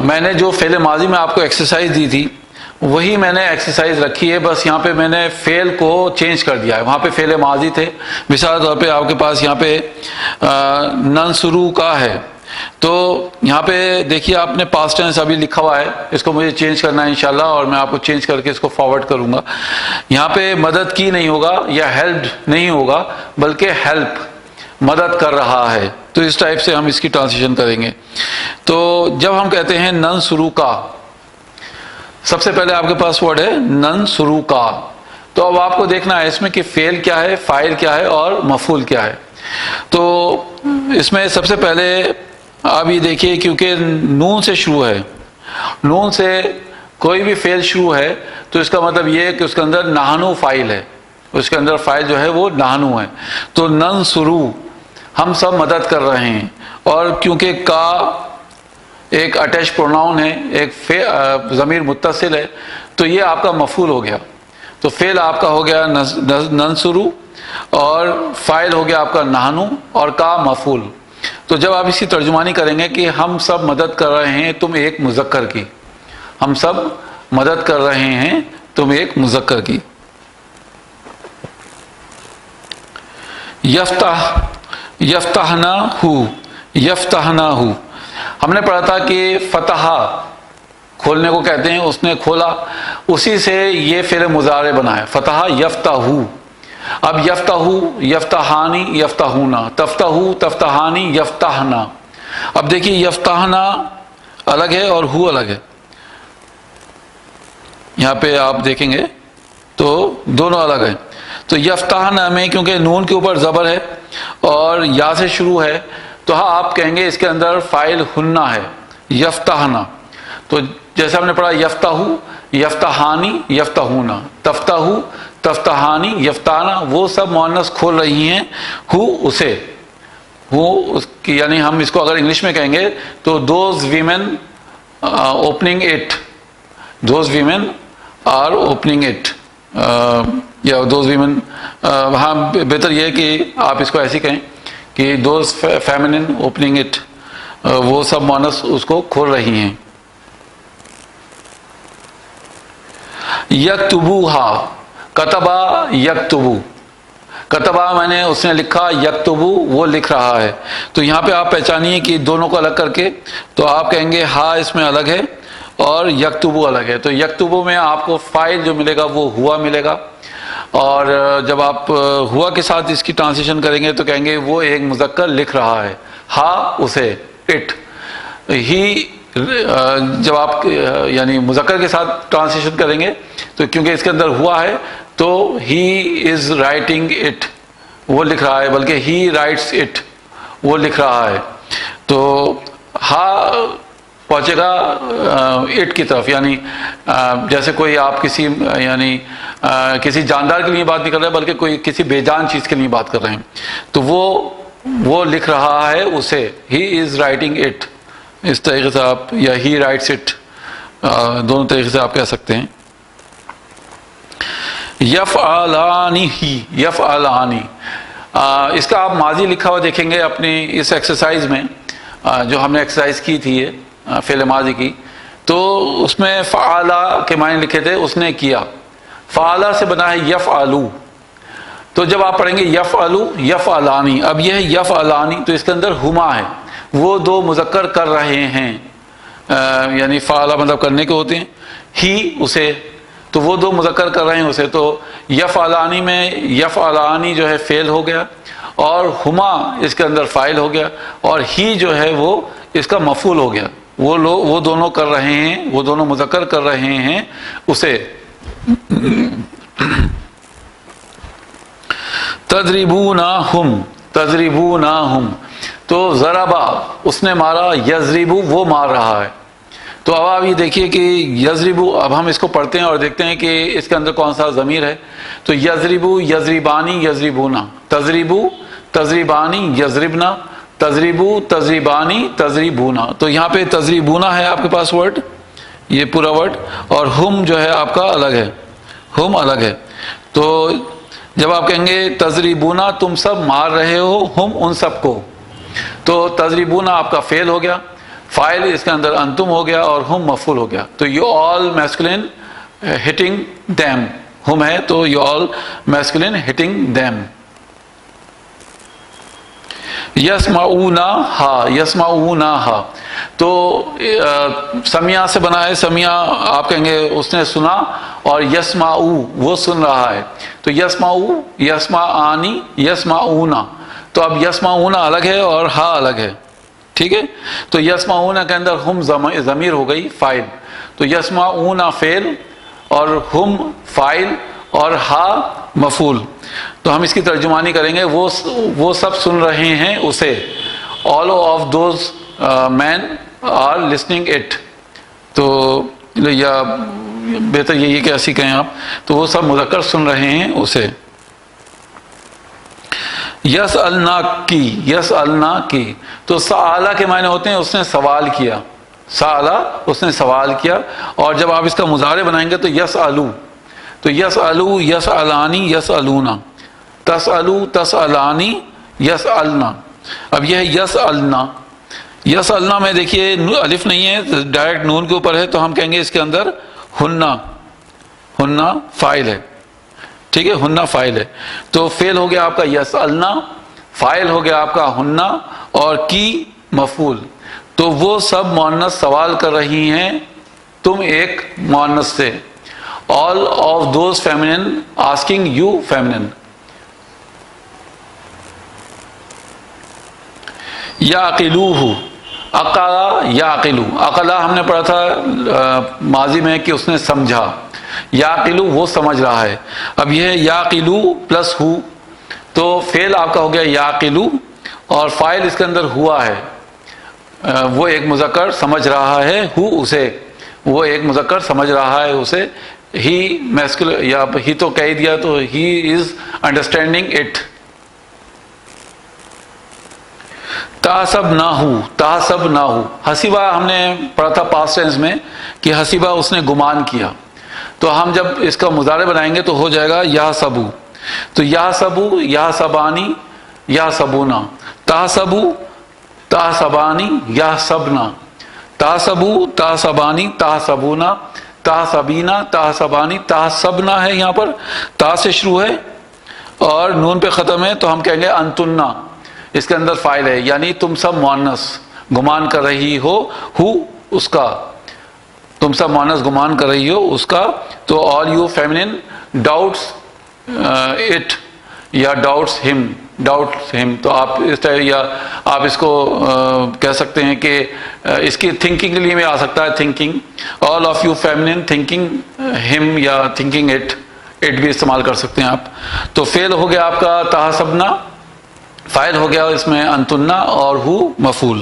میں نے جو فعل ماضی میں آپ کو ایکسرسائز دی تھی وہی میں نے ایکسرسائز رکھی ہے، بس یہاں پہ میں نے فعل کو چینج کر دیا ہے۔ وہاں پہ فعل ماضی تھے، مثال طور پہ آپ کے پاس یہاں پہ ننصرو کا ہے، تو یہاں پہ دیکھیے آپ نے پاسٹ ٹینس ابھی لکھا ہوا ہے، اس کو مجھے چینج کرنا ہے انشاءاللہ، اور میں آپ کو چینج کر کے اس کو فارورڈ کروں گا۔ یہاں پہ مدد کی نہیں ہوگا یا ہیلپڈ نہیں ہوگا، بلکہ ہیلپ، مدد کر رہا ہے، تو اس ٹائپ سے ہم اس کی ٹرانسلیشن کریں گے۔ تو جب ہم کہتے ہیں ننصرو کا، سب سے پہلے آپ کے پاس ورڈ ہے ننصرو کا، تو اب آپ کو دیکھنا ہے اس میں کہ فعل کیا ہے، فاعل کیا ہے اور مفعول کیا ہے۔ تو اس میں سب سے پہلے آپ یہ دیکھیے، کیونکہ نون سے شروع ہے، نون سے کوئی بھی فعل شروع ہے تو اس کا مطلب یہ ہے کہ اس کے اندر نحنو فاعل ہے، اس کے اندر فاعل جو ہے وہ نحنو ہے۔ تو ننصرو، ہم سب مدد کر رہے ہیں، اور کیونکہ کا ایک اٹیچ پروناؤن ہے، ایک ضمیر متصل ہے، تو یہ آپ کا مفعول ہو گیا۔ تو فعل آپ کا ہو گیا ننصرو، اور فاعل ہو گیا آپ کا نحنو، اور کا مفعول۔ تو جب آپ اس کی ترجمانی کریں گے کہ ہم سب مدد کر رہے ہیں تم ایک مذکر کی، ہم سب مدد کر رہے ہیں تم ایک مذکر کی۔ یفتحنا ہو، یفتحنا ہو، ہم نے پڑھا تھا کہ فتح کھولنے کو کہتے ہیں، اس نے کھولا، اسی سے یہ فعل مضارع بنا ہے، فتح یفتحو۔ اب یفتحو، یفتحانی، یفتحونا، تفتحو، تفتحانی، یفتحنا۔ اب دیکھیے یفتحنا الگ ہے اور ہو الگ ہے، یہاں پہ آپ دیکھیں گے تو دونوں الگ ہیں۔ تو یفتحنا میں کیونکہ نون کے اوپر زبر ہے اور یا سے شروع ہے، تو ہاں آپ کہیں گے اس کے اندر فاعل ہننا ہے، یفتحنا۔ تو جیسے ہم نے پڑھا یفتحو، یفتحانی، یفتحونا، تفتحو، تفتحانی، یفتحنا، وہ سب مؤنث کھول رہی ہیں ہو اسے، وہ اس کی، یعنی ہم اس کو اگر انگلش میں کہیں گے تو those women opening it, those women are opening it, یا دوز ویمن، وہاں بہتر یہ ہے کہ آپ اس کو ایسی کہیں کہ دوز فیمنن اوپننگ اٹ، وہ سب مؤنث اس کو کھول رہی ہیں۔ یکتبوہا، کتبا یکتبو، کتبا میں نے اس نے لکھا، یکتبو وہ لکھ رہا ہے۔ تو یہاں پہ آپ پہچانیے کہ دونوں کو الگ کر کے، تو آپ کہیں گے ہا اس میں الگ ہے اور یکتبو الگ ہے۔ تو یکتبو میں آپ کو فاعل جو ملے گا وہ ہوا ملے گا، اور جب آپ ہوا کے ساتھ اس کی ٹرانسلیشن کریں گے تو کہیں گے وہ ایک مذکر لکھ رہا ہے، ہا اسے، اٹ، ہی جب آپ یعنی مذکر کے ساتھ ٹرانسلیشن کریں گے تو کیونکہ اس کے اندر ہوا ہے تو ہی از رائٹنگ اٹ، وہ لکھ رہا ہے، بلکہ ہی رائٹس اٹ، وہ لکھ رہا ہے۔ تو ہا پہنچے گا اٹ کی طرف، یعنی جیسے کوئی آپ کسی یعنی کسی جاندار کے لیے بات نہیں کر رہے بلکہ کوئی کسی بے جان چیز کے لیے بات کر رہے ہیں، تو وہ لکھ رہا ہے اسے، ہی از رائٹنگ اٹ، اس طریقے سے آپ، یا ہی رائٹس اٹ، دونوں طریقے سے آپ کہہ سکتے ہیں۔ یفعلانی ہی، یفعلانی، اس کا آپ ماضی لکھا ہوا دیکھیں گے اپنی اس ایکسرسائز میں، جو ہم نے ایکسرسائز کی تھی یہ فعل ماضی کی، تو اس میں فعلا کے معنی لکھے تھے، اس نے کیا، فعلا سے بنا ہے یفعلو۔ تو جب آپ پڑھیں گے یفعلو، یفعلانی، اب یہ ہے یفعلانی، تو اس کے اندر ہما ہے، وہ دو مذکر کر رہے ہیں، یعنی فعلا مطلب کرنے کے ہوتے ہیں، ہی اسے، تو وہ دو مذکر کر رہے ہیں اسے، تو یفعلانی میں یفعلانی جو ہے فعل ہو گیا، اور ہما اس کے اندر فاعل ہو گیا، اور ہی جو ہے وہ اس کا مفعول ہو گیا، وہ دونوں کر رہے ہیں، وہ دونوں مذکر کر رہے ہیں اسے۔ تضربونہم، تضربونہم، تو ضربا اس نے مارا، یضربو وہ مار رہا ہے۔ تو اب آپ یہ دیکھیے کہ یضربو، اب ہم اس کو پڑھتے ہیں اور دیکھتے ہیں کہ اس کے اندر کون سا ضمیر ہے۔ تو یضربو، یضربانی، یضربونا، تضربو، تضربانی، یضربنا، تضربو، تضربانی، تضربونا۔ تو یہاں پہ تضربونا ہے آپ کے پاس ورڈ، یہ پورا ورڈ، اور ہم جو ہے آپ کا الگ ہے، ہم الگ ہے۔ تو جب آپ کہیں گے تضربونا تم سب مار رہے ہو، ہم ان سب کو، تو تضربونا آپ کا فعل ہو گیا، فائل اس کے اندر انتم ہو گیا اور ہم مفعول ہو گیا. تو you all masculine hitting them, ہم ہے تو you all masculine hitting them. یسمعونہا، یسمعونہا تو سمیا سے بنا ہے. سمیا آپ کہیں گے اس نے سنا، اور یسمعو وہ سن رہا ہے. تو یسمعو، یسمعانی، یسمعونا. تو اب یسمعونا الگ ہے اور ہا الگ ہے، ٹھیک ہے. تو یسمعونا کے اندر ہم ضمیر ہو گئی فائل. تو یسمعونا فعل اور ہم فائل اور ہا مفعول. تو ہم اس کی ترجمانی کریں گے، وہ سب سن رہے ہیں اسے. all of those men are listening it. تو یا بہتر یہی ہے کہ ایسی کہیں آپ، تو وہ سب مذکر سن رہے ہیں اسے. یسألنا کی، یسألنا کی تو سآلہ کے معنی ہوتے ہیں اس نے سوال کیا. سآلہ اس نے سوال کیا. اور جب آپ اس کا مضارع بنائیں گے تو یسألو، تو یسألو، یسألانی، یسألونا. تسألو، تسألانی، یسألنا. اب یہ ہے یسألنا. یسألنا میں دیکھیے الف نہیں ہے، ڈائریکٹ نون کے اوپر ہے، تو ہم کہیں گے اس کے اندر ہننا، ہننا فائل ہے، ٹھیک ہے. ہننا فائل ہے. تو فعل ہو گیا آپ کا یسألنا، فائل ہو گیا آپ کا ہننا، اور کی مفعول. تو وہ سب مؤنث سوال کر رہی ہیں تم ایک مؤنث سے. all of those feminine asking you feminine. یعقلوہ، عقلا یعقلو، عقلا ہم نے پڑھا تھا ماضی میں کہ اس نے سمجھا. یعقلو وہ سمجھ رہا ہے. اب یہ ہے یعقلو پلس ہو، تو فعل آپ کا ہو گیا یعقلو اور فاعل اس کے اندر ہوا ہے. وہ ایک مذکر سمجھ رہا ہے ہو اسے، وہ ایک مذکر سمجھ رہا ہے اسے. ہی میسکل یا ہی تو کہہ دیا تو ہی از انڈرسٹینڈنگ اٹ. تحسب نہ ہو، تحسب نہ ہو. حسیبہ ہم نے پڑھا تھا پاسٹ ٹینس میں کہ حسیبہ اس نے گمان کیا. تو ہم جب اس کا مضارع بنائیں گے تو ہو جائے گا یا سبو. تو یا سبو، یا سبانی، یا سبونا. تحسبو، تحسبانی، یا سبنا. تحسبو، تحسبانی، تحسبونا، تحسبینا، تحسبانی، تحسبنا ہے یہاں پر، تا سے شروع ہے اور نون پہ ختم ہے. تو ہم کہیں گے انتنا، اس کے اندر فاعل ہے، یعنی تم سب مؤنث گمان کر رہی ہو اس کا، تم سب مؤنث گمان کر رہی ہو اس کا. تو all you feminine doubts it یا doubts him، doubts him. تو آپ اس طرح یا آپ اس کو کہہ سکتے ہیں کہ اس کی تھنکنگ کے لیے میں آ سکتا ہے thinking. all of you feminine thinking him یا thinking it بھی استعمال کر سکتے ہیں آپ. تو فعل ہو گیا آپ کا تحسبنا، فائل ہو گیا اس میں انتنا اور ہو مفعول.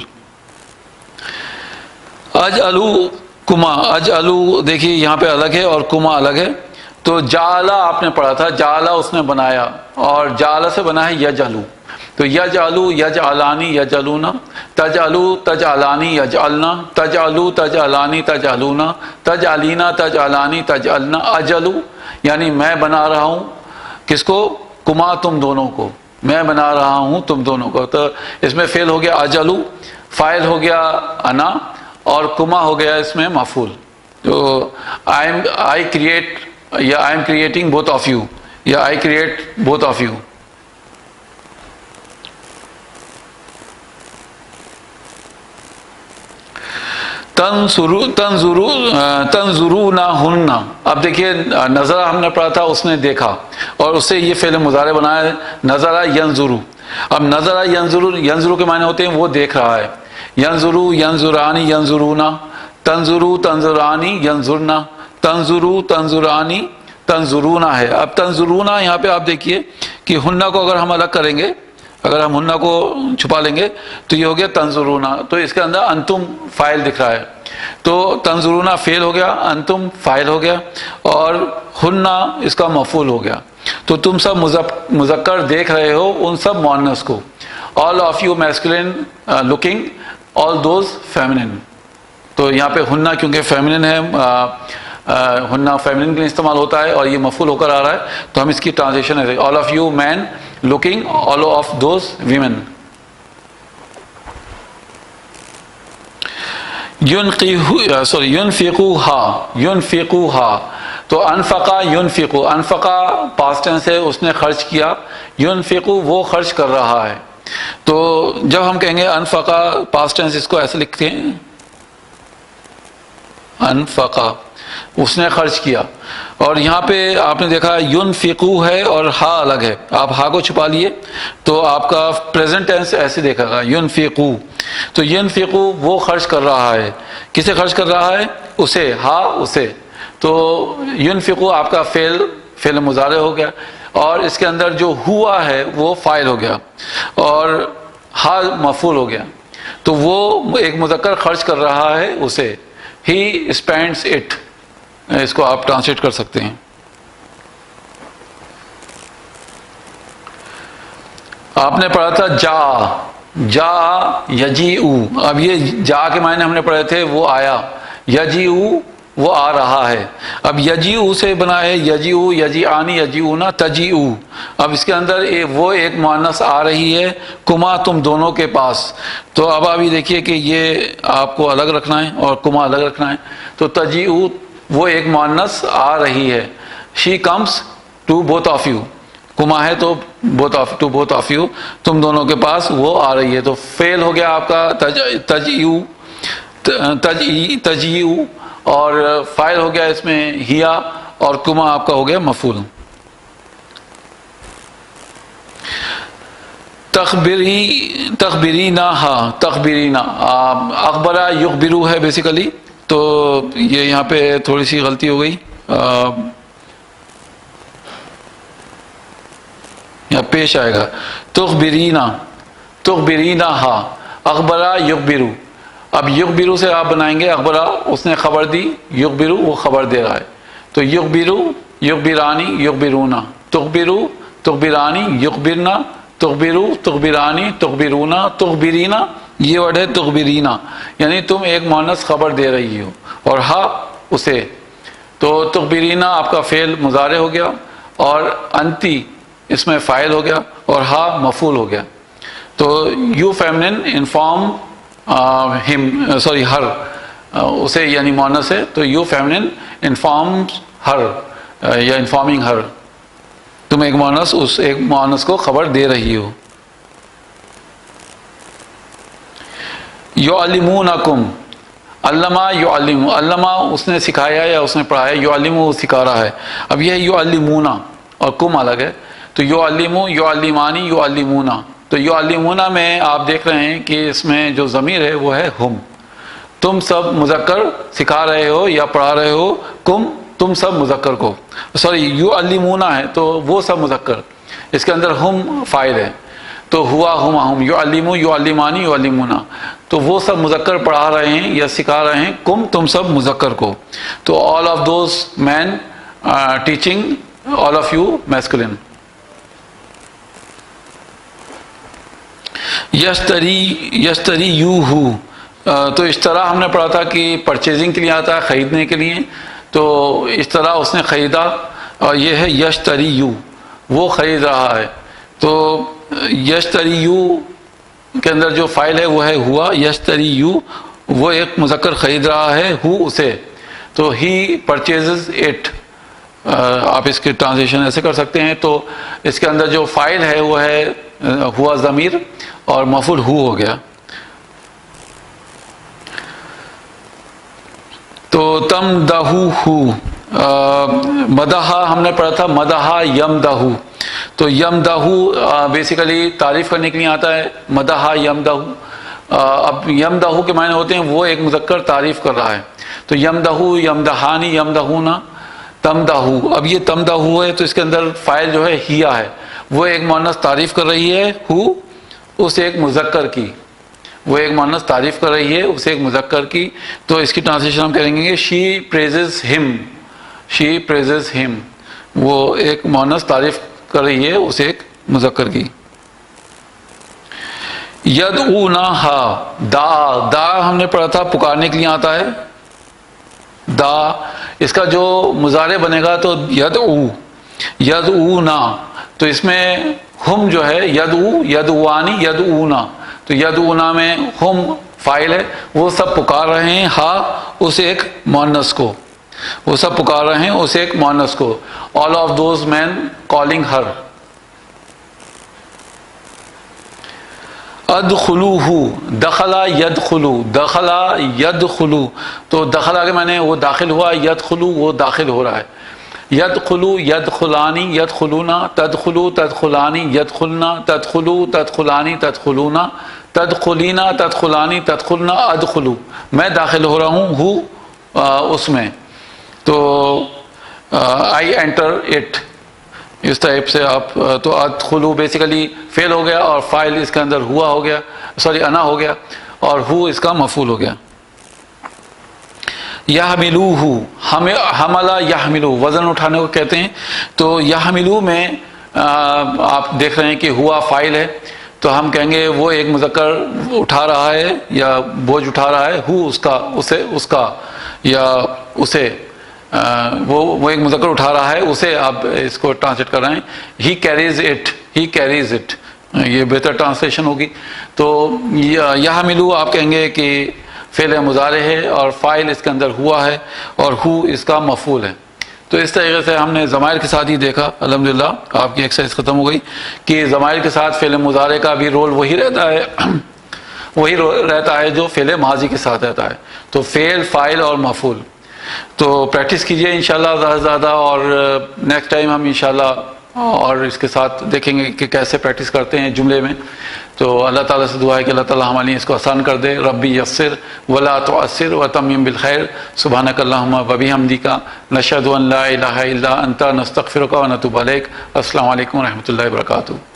اجعلو کما، اجعلو دیکھیے یہاں پہ الگ ہے اور کما الگ ہے. تو جعلہ آپ نے پڑھا تھا، جعلہ اس نے بنایا، اور جعلہ سے بنا ہے یجعلو. تو یجعلو، یجعلانی، یجعلونا. تجعلو، تجعلانی، یجعلنا. تجعلو، تجعلانی، تجعلونا. تجعلینا، تجعلانی، تجعلنا. اجلو یعنی میں بنا رہا ہوں، کس کو؟ کما تم دونوں کو، میں بنا رہا ہوں تم دونوں کو. تو اس میں فعل ہو گیا اجلو، فاعل ہو گیا انا، اور کما ہو گیا اس میں مفعول. تو آئی کریٹ یا I am creating both of you یا آئی کریٹ بوتھ آف یو. تنظرونہن. اب دیکھیے نظرہ ہم نے پڑھا تھا اس نے دیکھا، اور اس سے یہ فعل مضارع بنایا ہے نظرہ ینظرو. اب نظرہ ینظرو، ینظرو کے معنی ہوتے ہیں وہ دیکھ رہا ہے. ینظرو، ینظرانی، ینظرونا. تنظرو، تنظرانی، ینظرنا. تنظرو، تنظرانی، تنظرونا ہے. اب تنظرونا یہاں پہ آپ دیکھیے کہ ہنہ کو اگر ہم الگ کریں گے، اگر ہم ہنہ کو چھپا لیں گے تو یہ ہو گیا تنظرونا. تو اس کے اندر انتم فاعل دکھ رہا ہے. تو تنظرونا فعل ہو گیا، انتم فاعل ہو گیا، اور ہنہ اس کا مفعول ہو گیا. تو تم سب مذکر دیکھ رہے ہو ان سب مؤنث کو. all of you masculine looking all those feminine. تو یہاں پہ ہنہ کیونکہ فیمنن ہے، ہنہ فیمنن کے لیے استعمال ہوتا ہے اور یہ مفعول ہو کر آ رہا ہے، تو ہم اس کی ٹرانزیشن ہے all of you men looking all of those women. ينفقوها تو انفقا ينفقو، انفقا پاسٹ ٹینس ہے، اس نے خرچ کیا، ينفقو وہ خرچ کر رہا ہے. تو جب ہم کہیں گے انفقا پاسٹ ٹینس، اس کو ایسے لکھتے ہیں انفقا، اس نے خرچ کیا. اور یہاں پہ آپ نے دیکھا ينفقو ہے اور ہا الگ ہے، آپ ہا کو چھپا لیے تو آپ کا پریزنٹ ٹینس ایسے دیکھا گا ينفقو. تو ينفقو وہ خرچ کر رہا ہے، کسے خرچ کر رہا ہے؟ اسے، ہا اسے. تو ينفقو آپ کا فعل مضارع ہو گیا، اور اس کے اندر جو ہوا ہے وہ فاعل ہو گیا، اور ہا مفعول ہو گیا. تو وہ ایک مذکر خرچ کر رہا ہے اسے، ہی اسپینڈس اٹ، اس کو آپ ٹرانسلیٹ کر سکتے ہیں. آپ نے پڑھا تھا جا یجیء، اب یہ جا کے معنی ہم نے پڑھے تھے وہ آیا، یجیء وہ آ رہا ہے. اب یجیء سے بنا ہے یجیء، یجیعانی، یجیعون، تجیء. اب اس کے اندر وہ ایک مؤنث آ رہی ہے، کما تم دونوں کے پاس. تو اب ابھی دیکھیے کہ یہ آپ کو الگ رکھنا ہے اور کما الگ رکھنا ہے. تو تجیء وہ ایک مؤنث آ رہی ہے، she comes to both of you. کما ہے تو ٹو بوتھ آف یو، تم دونوں کے پاس وہ آ رہی ہے. تو فعل ہو گیا آپ کا تجیء، اور فاعل ہو گیا اس میں ہیا، اور کما آپ کا ہو گیا مفعول. تخبرینا، ہاں تخبرینا، اخبرہ یخبرو ہے بیسیکلی. تو یہ یہاں پہ تھوڑی سی غلطی ہو گئی، یہاں پیش آئے گا تخبرینا ہا، اخبرہ یخبرو. اب یخبرو سے آپ بنائیں گے اخبرہ، اس نے خبر دی، یخبرو وہ خبر دے رہا ہے. تو یخبرو، یخبرانی، یخبرونا، تخبرو، تخبرانی، یخبرنا، تخبرو، تخبرانی، تخبرونا، تخبرینا. یہ ورڈ ہے تخبرینا، یعنی تم ایک مؤنث خبر دے رہی ہو، اور ہا اسے. تو تخبرینا آپ کا فعل مضارع ہو گیا، اور انتی اس میں فاعل ہو گیا، اور ہا مفعول ہو گیا. تو یو فیمنن انفارم ہم، سوری ہر، اسے یعنی مؤنث ہے، تو یو فیمنن انفارم ہر یا انفارمنگ ہر، تم ایک مؤنث اس ایک مؤنث کو خبر دے رہی ہو. یعلمونکم، علمہ یعلم، علمہ اس نے سکھایا یا اس نے پڑھایا، یعلم وہ سکھا رہا ہے. اب یہ یعلمونا اور کم الگ ہے. تو یعلم، یعلمانی، یعلمونا. تو یعلمونا میں آپ دیکھ رہے ہیں کہ اس میں جو ضمیر ہے وہ ہے ہم. تم سب مذکر سکھا رہے ہو یا پڑھا رہے ہو، کم تم سب مذکر کو، سوری یعلمونا ہے تو وہ سب مذکر، اس کے اندر ہم فاعل ہے. تو ہوا ہما ہم، یعلم، یعلمانی، یعلمونا، تو وہ سب مذکر پڑھا رہے ہیں یا سکھا رہے ہیں، کم تم سب مذکر کو. تو all of those men teaching, all of you masculine. یشتری یو ہو، تو اشترا ہم نے پڑھا تھا کہ پرچیزنگ کے لیے آتا ہے، خریدنے کے لیے. تو اشترا اس نے خریدا، اور یہ ہے یشتری یو وہ خرید رہا ہے. تو یشتری یو کے اندر جو فاعل ہے وہ ہے ہوا، یشتری یو وہ ایک مذکر خرید رہا ہے، ہو اسے. تو ہی پرچیزز اٹ، آپ اس کی ٹرانسلیشن ایسے کر سکتے ہیں. تو اس کے اندر جو فاعل ہے وہ ہے ہوا ضمیر، اور مفعول ہو ہو گیا. تو تم دہو ہو، مدحا ہم نے پڑھا تھا، مدحا یم دہو. تو یم دہو بیسیکلی تعریف کرنے کے لیے آتا ہے، مدحا یم دہو. اب یم دہو کے معنی ہوتے ہیں وہ ایک مذکر تعریف کر رہا ہے. تو یم دہو، یم دہانی، یم دہونا، تم دہو. اب یہ تم دہو ہے تو اس کے اندر فاعل جو ہے ہیا ہے، وہ ایک مؤنث تعریف کر رہی ہے ہو اس ایک مذکر کی، وہ ایک مؤنث تعریف کر رہی ہے اسے ایک مذکر کی. تو اس کی ٹرانسلیشن ہم کریں گے شی پریزز ہم، شی پریزز ہم، وہ ایک مؤنث تعریف کر رہی ہے اسے ایک مذکر کی. یدعونہا، دا ہم نے پڑھا تھا پکارنے کے لیے آتا ہے. دا اس کا جو مضارع بنے گا تو یدعونا، تو اس میں ہم جو ہے یدعو، یدعوانی، یدعونا. تو یدعونا میں ہم فائل ہے، وہ سب پکار رہے ہیں ہا اس ایک مؤنث کو، وہ سب پکار رہے ہیں اس ایک مؤنث کو. all of those men calling her. ادخلوہ، دخلا یدخلو، دخلا یدخلو، تو دخلا کے معنی وہ داخل ہوا، یدخلو وہ داخل ہو رہا ہے. یدخلو یدخلانی یدخلونا، تدخلو تدخلانی یدخلنا، تدخلو تدخلانی تدخلونا، تدخلینا تدخلانی تدخلنا، ادخلو میں داخل ہو رہا ہوں اس میں. تو آئی انٹر اٹ، اس ٹائپ سے آپ تو ادخلو بیسیکلی فعل ہو گیا اور فاعل اس کے اندر ہوا ہو گیا، سوری انا ہو گیا، اور ہو اس کا مفعول ہو گیا. یحملوہ، حملہ یحملو وزن اٹھانے کو کہتے ہیں. تو یحملو میں آپ دیکھ رہے ہیں کہ ہوا فاعل ہے، تو ہم کہیں گے وہ ایک مذکر اٹھا رہا ہے یا بوجھ اٹھا رہا ہے، ہو اس کا، اسے اس کا، یا اسے وہ ایک مذکر اٹھا رہا ہے، اسے آپ اس کو ٹرانسلیٹ کر رہے ہیں. He carries it, he carries it, یہ بہتر ٹرانسلیشن ہوگی. تو یحملو آپ کہیں گے کہ فعل مضارع ہے اور فاعل اس کے اندر ہوا ہے اور ہو اس کا مفعول ہے. تو اس طریقے سے ہم نے ضمائر کے ساتھ ہی دیکھا. الحمدللہ آپ کی ایکسرسائز ختم ہو گئی کہ ضمائر کے ساتھ فعل مضارع کا بھی رول وہی رہتا ہے، وہی رہتا ہے جو فعل ماضی کے ساتھ رہتا ہے. تو فعل، فاعل اور مفعول. تو پریکٹس کیجئے انشاءاللہ زیادہ سے زیادہ، اور نیکسٹ ٹائم ہم انشاءاللہ اور اس کے ساتھ دیکھیں گے کہ کیسے پریکٹس کرتے ہیں جملے میں. تو اللہ تعالیٰ سے دعا ہے کہ اللہ تعالیٰ ہمارے لیے اس کو آسان کر دے. ربی یسر ولا تعسر وتمم بالخیر. سبحانک اللہم وبحمدک، نشہد ان لا الہ الا انت، نستغفرک ونتوب الیک. السلام علیکم ورحمۃ اللہ وبرکاتہ.